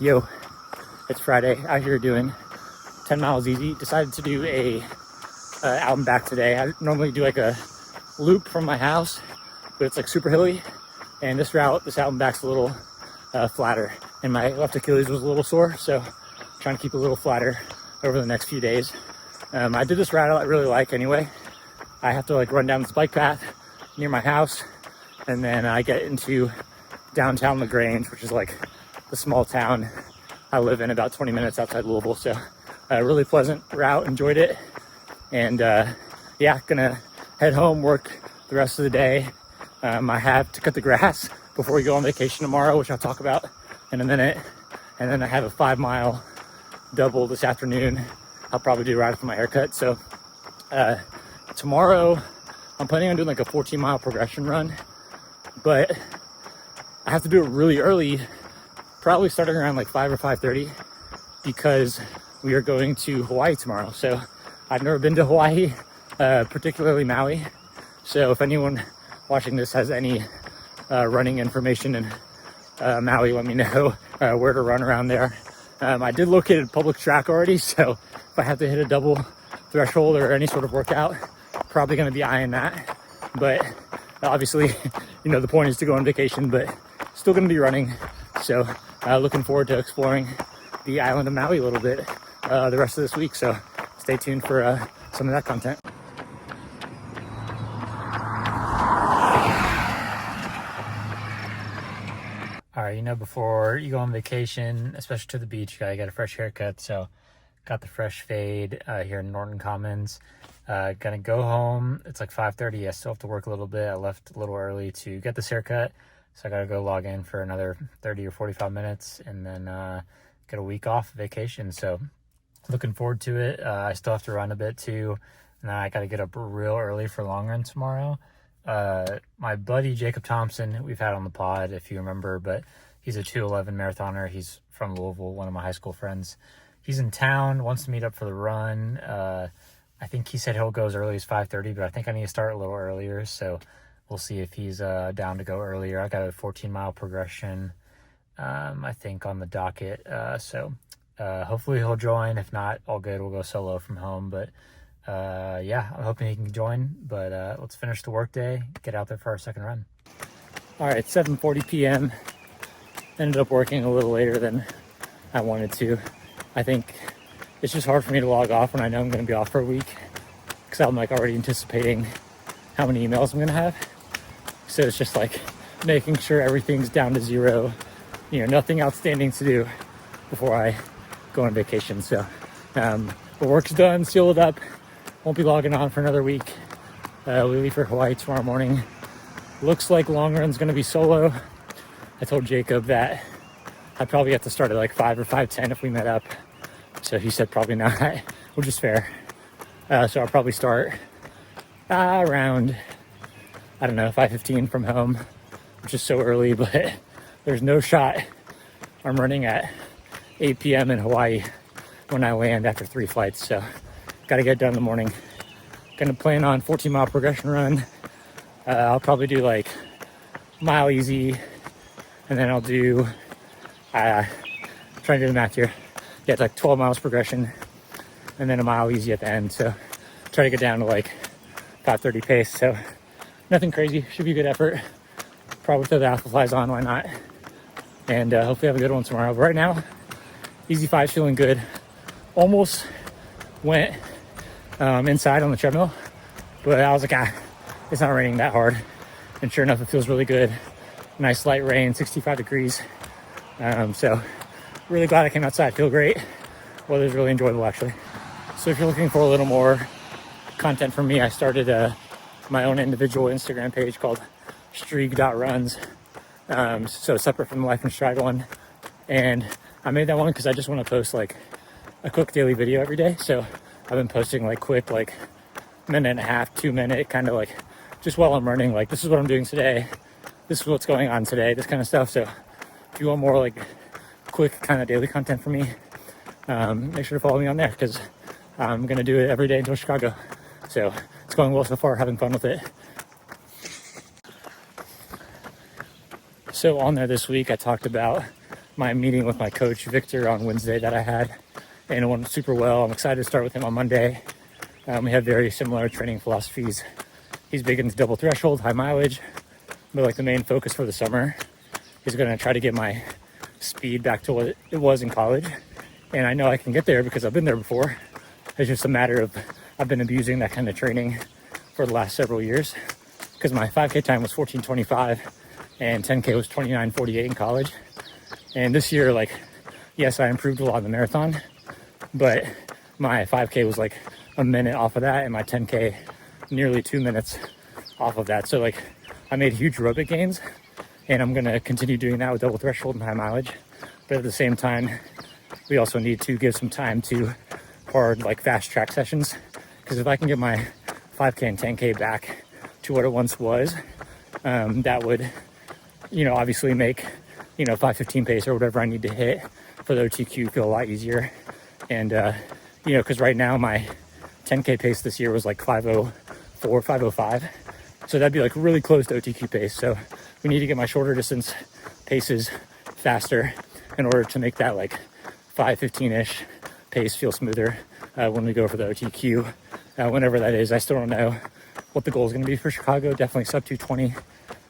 Yo, it's Friday, out here doing 10 miles easy. Decided to do a out and back today. I normally do like a loop from my house, but it's like super hilly. And this out and back's a little flatter. And my left Achilles was a little sore, so trying to keep it a little flatter over the next few days. I did this route I really like anyway. I have to like run down this bike path near my house, and then I get into downtown LaGrange, which is like the small town I live in, about 20 minutes outside Louisville. So a really pleasant route, enjoyed it. And yeah, gonna head home, work the rest of the day. I have to cut the grass before we go on vacation tomorrow, which I'll talk about in a minute. And then I have a 5-mile double this afternoon. I'll probably do right after my haircut. So tomorrow I'm planning on doing like a 14-mile progression run, but I have to do it really early, probably starting around like 5 or 5:30, because we are going to Hawaii tomorrow. So I've never been to Hawaii, particularly Maui. So if anyone watching this has any running information in Maui, let me know where to run around there. I did locate a public track already, so if I have to hit a double threshold or any sort of workout, probably going to be eyeing that. But obviously, you know, the point is to go on vacation, but still going to be running. So looking forward to exploring the island of Maui a little bit the rest of this week. So stay tuned for some of that content. All right, you know, before you go on vacation, especially to the beach, you gotta get a fresh haircut. So got the fresh fade here in Norton Commons. Gonna go home. It's like 5:30. I still have to work a little bit. I left a little early to get this haircut, so I gotta go log in for another 30 or 45 minutes and then get a week off vacation. So looking forward to it. I still have to run a bit too, and I gotta get up real early for long run tomorrow. My buddy Jacob Thompson, we've had on the pod if you remember, but he's a 2:11 marathoner. He's from Louisville, one of my high school friends. He's in town, wants to meet up for the run. I think he said he'll go as early as 5:30, but I think I need to start a little earlier. So we'll see if he's down to go earlier. I got a 14-mile progression, I think, on the docket. So hopefully he'll join. If not, all good. We'll go solo from home. But yeah, I'm hoping he can join. But let's finish the workday, get out there for our second run. All right, 7:40 p.m. Ended up working a little later than I wanted to. I think it's just hard for me to log off when I know I'm going to be off for a week, because I'm like already anticipating how many emails I'm going to have. So it's just like making sure everything's down to zero, you know, nothing outstanding to do before I go on vacation. So the work's done, sealed up, won't be logging on for another week. We leave for Hawaii tomorrow morning. Looks like long run's going to be solo. I told Jacob that I'd probably have to start at like 5 or 5:10 if we met up. So he said probably not, which is fair. So I'll probably start around, I don't know, 5:15 from home, which is so early, but there's no shot I'm running at 8 p.m. in Hawaii when I land after 3 flights. So got to get done in the morning. Gonna plan on 14-mile progression run. I'll probably do like mile easy, and then I'll do, trying to do the math here. Yeah, it's like 12 miles progression and then a mile easy at the end. So try to get down to like 5:30 pace. So nothing crazy, should be a good effort. Probably throw the alpha flies on, why not? And hopefully have a good one tomorrow. But right now, easy 5's feeling good. Almost went inside on the treadmill, but I was like, it's not raining that hard. And sure enough, it feels really good. Nice light rain, 65 degrees. So really glad I came outside. Feel great. Weather's really enjoyable, actually. So if you're looking for a little more content from me, I started my own individual Instagram page called streak.runs. So separate from the Life in Stride one. And I made that one because I just want to post like a quick daily video every day. So I've been posting like quick, like minute and a half, 2 minute, kind of like just while I'm running, like this is what I'm doing today. This is what's going on today, this kind of stuff. So if you want more like quick kind of daily content from me, make sure to follow me on there, because I'm going to do it every day until Chicago. So it's going well so far, having fun with it. So on there this week, I talked about my meeting with my coach Victor on Wednesday that I had, and it went super well. I'm excited to start with him on Monday. We have very similar training philosophies. He's big into double threshold, high mileage, but like the main focus for the summer is going to try to get my speed back to what it was in college. And I know I can get there because I've been there before. It's just a matter of I've been abusing that kind of training for the last several years, because my 5K time was 14:25 and 10K was 29:48 in college. And this year, like, yes, I improved a lot in the marathon, but my 5K was like a minute off of that, and my 10K nearly 2 minutes off of that. So like I made huge aerobic gains, and I'm going to continue doing that with double threshold and high mileage. But at the same time, we also need to give some time to hard, like, fast track sessions, because if I can get my 5K and 10K back to what it once was, that would, obviously make, 5:15 pace or whatever I need to hit for the OTQ feel a lot easier. And, because right now my 10K pace this year was like 5:04, 5:05. So that'd be like really close to OTQ pace. So we need to get my shorter distance paces faster in order to make that like 5:15-ish pace feel smoother when we go for the OTQ, whenever that is. I still don't know what the goal is going to be for Chicago. Definitely sub 220,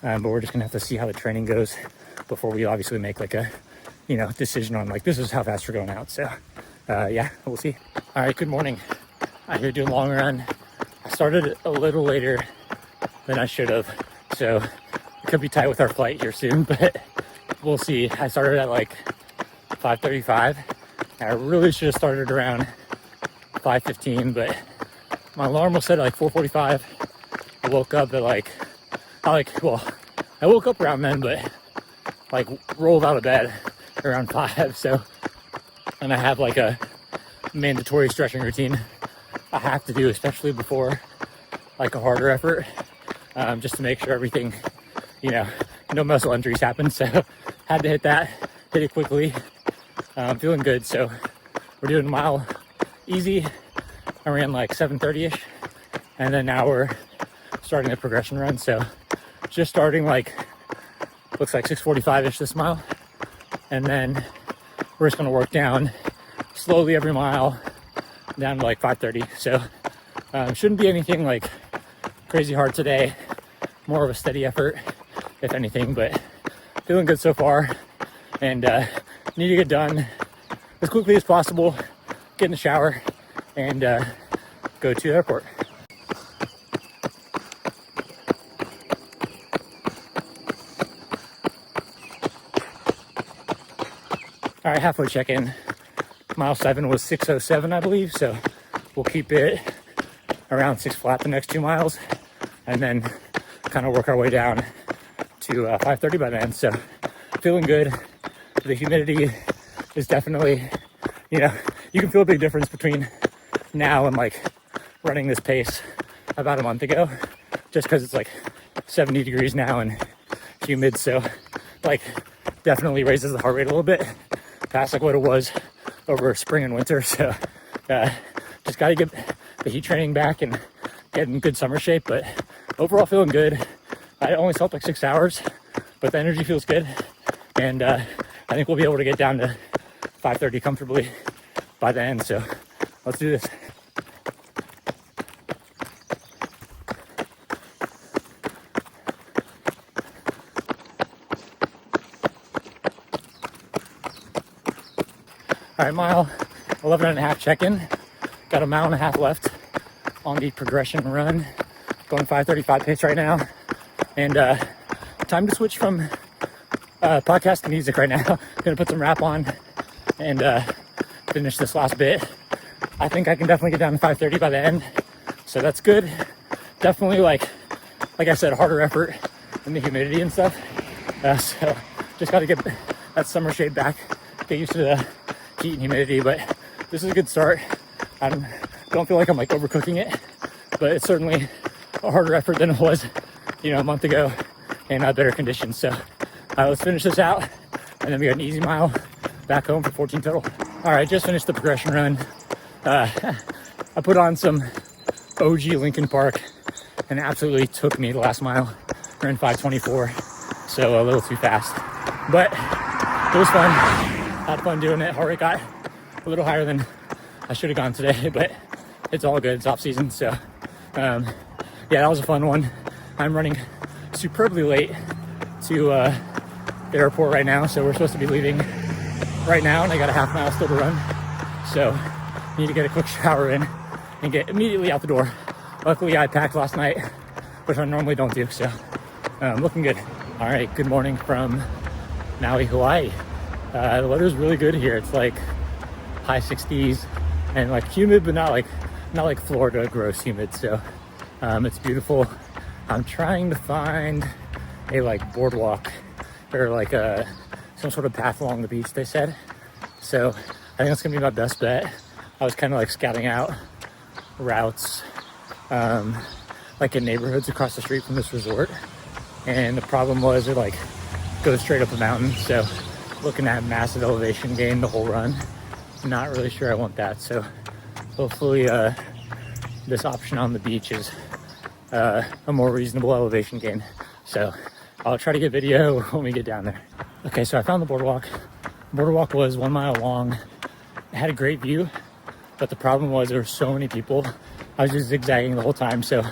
but we're just going to have to see how the training goes before we obviously make like a, decision on like, this is how fast we're going out. So yeah, we'll see. All right, good morning. I'm here doing long run. I started a little later than I should have, so it could be tight with our flight here soon, but we'll see. I started at like 5:35. I really should have started around 5:15, but my alarm was set at like 4:45. I woke up at I woke up around then, but like rolled out of bed around 5. So, and I have like a mandatory stretching routine I have to do, especially before like a harder effort, just to make sure everything, no muscle injuries happen. So had to hit it quickly. I'm feeling good. So we're doing a mile easy. I ran like 7:30-ish, and then now we're starting a progression run. So just starting like, looks like 6:45-ish this mile. And then we're just going to work down slowly every mile down to like 5:30. So shouldn't be anything like crazy hard today. More of a steady effort, if anything, but feeling good so far. And need to get done as quickly as possible, get in the shower, and go to the airport. All right, halfway check-in. Mile 7 was 6:07, I believe, so we'll keep it around 6 flat the next 2 miles, and then kind of work our way down to 5:30 by then. So feeling good. The humidity is definitely, you can feel a big difference between now and like running this pace about a month ago, just because it's like 70 degrees now and humid. So like definitely raises the heart rate a little bit past like what it was over spring and winter. So just got to get the heat training back and get in good summer shape. But overall feeling good. I only slept like 6 hours, but the energy feels good. And I think we'll be able to get down to 5:30 comfortably by the end. So let's do this. All right, mile 11 and a half check-in. Got a mile and a half left on the progression run. Going 5:35 pace right now. And time to switch from podcast to music right now. Gonna put some rap on and finish this last bit. I think I can definitely get down to 5:30 by the end. So that's good. Definitely like I said, harder effort in the humidity and stuff. So just got to get that summer shade back, get used to the heat and humidity, but this is a good start. I don't feel like I'm like overcooking it, but it's certainly a harder effort than it was, a month ago in better conditions. So let's finish this out, and then we got an easy mile back home for 14 total. All right, just finished the progression run. I put on some OG Lincoln Park, and it absolutely took me the last mile. Ran 5:24, so a little too fast. But it was fun. Had fun doing it. Heart rate got a little higher than I should have gone today, but it's all good. It's off season, so yeah, that was a fun one. I'm running superbly late to the airport right now, so we're supposed to be leaving right now, and I got a half mile still to run, so need to get a quick shower in and get immediately out the door. Luckily, I packed last night, which I normally don't do, so looking good. All right, good morning from Maui, Hawaii. The weather's really good here. It's like high 60s and like humid, but not like Florida gross humid. So it's beautiful. I'm trying to find a like boardwalk or like some sort of path along the beach, they said. So I think that's gonna be my best bet. I was kind of like scouting out routes like in neighborhoods across the street from this resort, and the problem was it like goes straight up a mountain, so looking at massive elevation gain the whole run. Not really sure I want that, so hopefully this option on the beach is a more reasonable elevation gain. So I'll try to get video when we get down there. Okay, so I found the boardwalk. Boardwalk was 1 mile long. It had a great view, but the problem was there were so many people. I was just zigzagging the whole time, so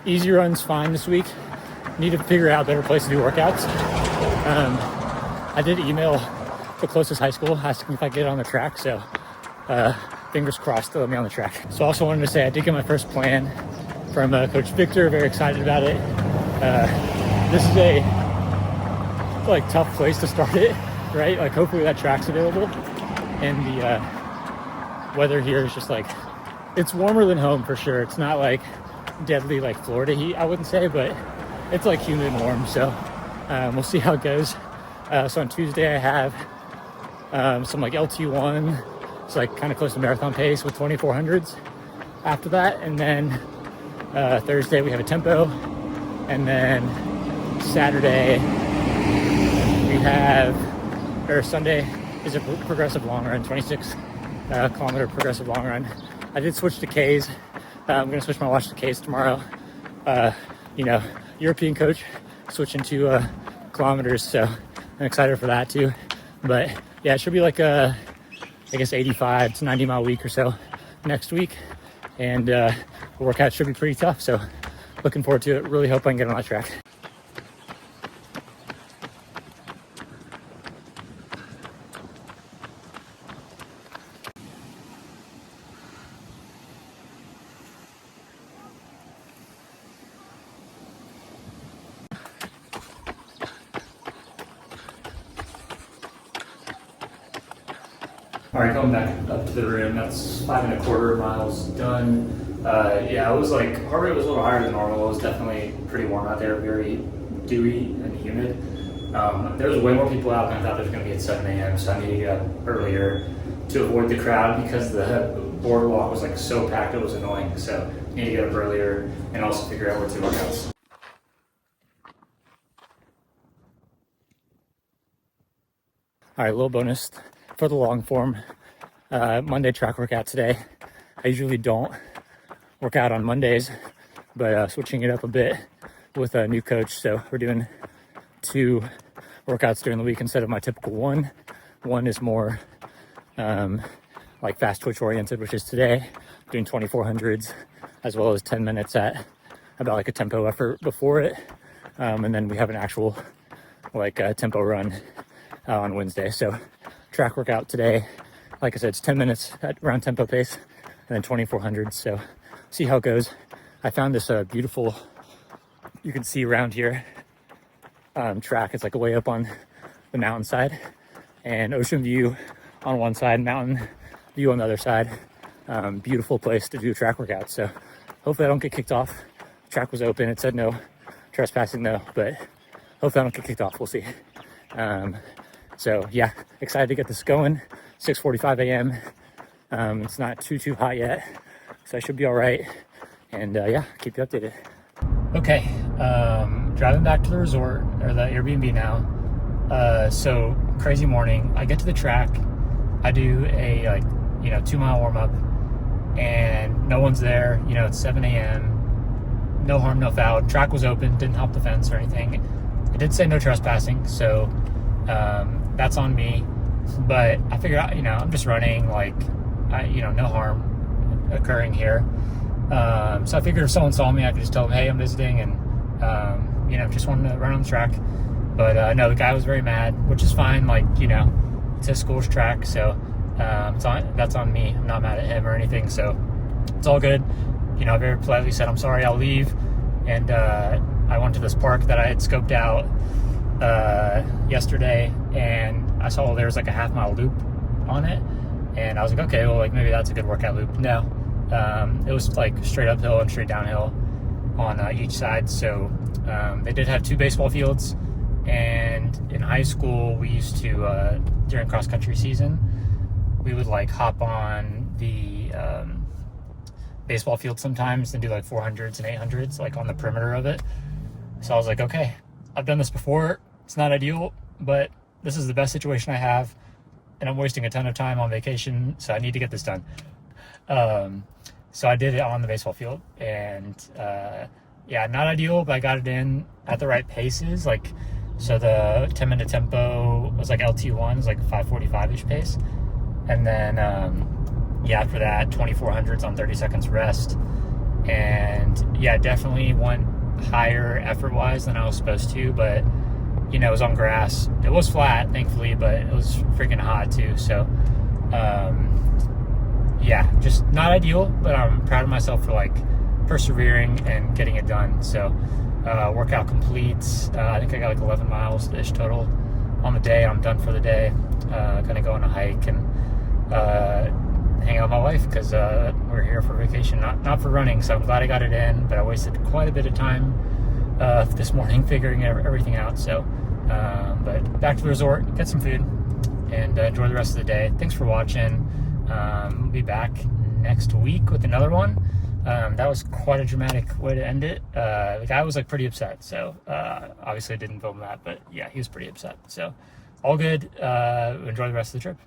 easy run's fine this week. Need to figure out a better place to do workouts. I did email the closest high school asking if I could get on the track, so fingers crossed to let me on the track. So I also wanted to say I did get my first plan from Coach Victor. Very excited about it. This is a like tough place to start it, right? Like hopefully that track's available, and the weather here is just like, it's warmer than home for sure. It's not like deadly like Florida heat, I wouldn't say, but it's like humid and warm. So we'll see how it goes. So on Tuesday I have some like LT1, it's like kind of close to marathon pace with 2400s after that, and then Thursday we have a tempo, and then Saturday we have, or Sunday is a progressive long run, 26 kilometer progressive long run. I did switch to Ks. I'm gonna switch my watch to Ks tomorrow. You know, European coach switching to kilometers, so I'm excited for that too. But yeah, it should be like a, I guess 85 to 90 mile week or so next week, and the workout should be pretty tough, so looking forward to it. Really hope I can get on that track. All right, going back up to the room, that's 5.25 miles done. Yeah, it was like, heart rate was a little higher than normal. It was definitely pretty warm out there, very dewy and humid. There was way more people out than I thought there was gonna be at 7 a.m., so I needed to get up earlier to avoid the crowd because the boardwalk was like so packed, it was annoying. So I need to get up earlier and also figure out where to workouts. All right, little bonus for the long form Monday track workout today. I usually don't work out on Mondays, but switching it up a bit with a new coach. So we're doing 2 workouts during the week instead of my typical one. One is more like fast twitch oriented, which is today, doing 2400s, as well as 10 minutes at about like a tempo effort before it. And then we have an actual like tempo run on Wednesday. So track workout today, like I said, it's 10 minutes at around tempo pace, and then 2400. So see how it goes. I found this beautiful, you can see around here, track. It's like way up on the mountainside, and ocean view on one side, mountain view on the other side. Beautiful place to do a track workout. So hopefully I don't get kicked off. The track was open. It said no trespassing though, but hopefully I don't get kicked off. We'll see. So yeah, excited to get this going. 6:45 a.m. It's not too hot yet, so I should be all right. And yeah, keep you updated. Okay, driving back to the resort, or the Airbnb now. So crazy morning. I get to the track. I do a 2 mile warm up, and no one's there. It's 7 a.m. No harm, no foul. Track was open. Didn't hop the fence or anything. It did say no trespassing, so That's on me. But I figured out, I'm just running, like, no harm occurring here. So I figured if someone saw me, I could just tell them, hey, I'm visiting, and just wanted to run on the track. But no, the guy was very mad, which is fine. Like, it's his school's track, so that's on me. I'm not mad at him or anything, so it's all good. I very politely said, I'm sorry, I'll leave. And I went to this park that I had scoped out yesterday, and I saw there's like a half-mile loop on it, and I was like, okay, well, like maybe that's a good workout loop. No, it was like straight uphill and straight downhill on each side. So they did have 2 baseball fields, and in high school we used to during cross-country season we would like hop on the baseball field sometimes and do like 400s and 800s like on the perimeter of it. So I was like, okay, I've done this before. It's not ideal, but this is the best situation I have, and I'm wasting a ton of time on vacation, so I need to get this done. So I did it on the baseball field, and not ideal, but I got it in at the right paces. Like, so the 10-minute tempo was like LT1, was like 5:45-ish pace, and then after that 2400s on 30 seconds rest, and definitely went higher effort-wise than I was supposed to, but it was on grass. It was flat, thankfully, but it was freaking hot too. So, just not ideal, but I'm proud of myself for like persevering and getting it done. So, workout completes. I think I got like 11 miles-ish total on the day. I'm done for the day. Gonna go on a hike and hang out with my wife because we're here for vacation, not for running. So I'm glad I got it in, but I wasted quite a bit of time this morning figuring everything out. So, but back to the resort, get some food, and enjoy the rest of the day. Thanks for watching. We'll be back next week with another one. That was quite a dramatic way to end it. The guy was like pretty upset, so obviously I didn't film that, but yeah, he was pretty upset. So all good. Enjoy the rest of the trip.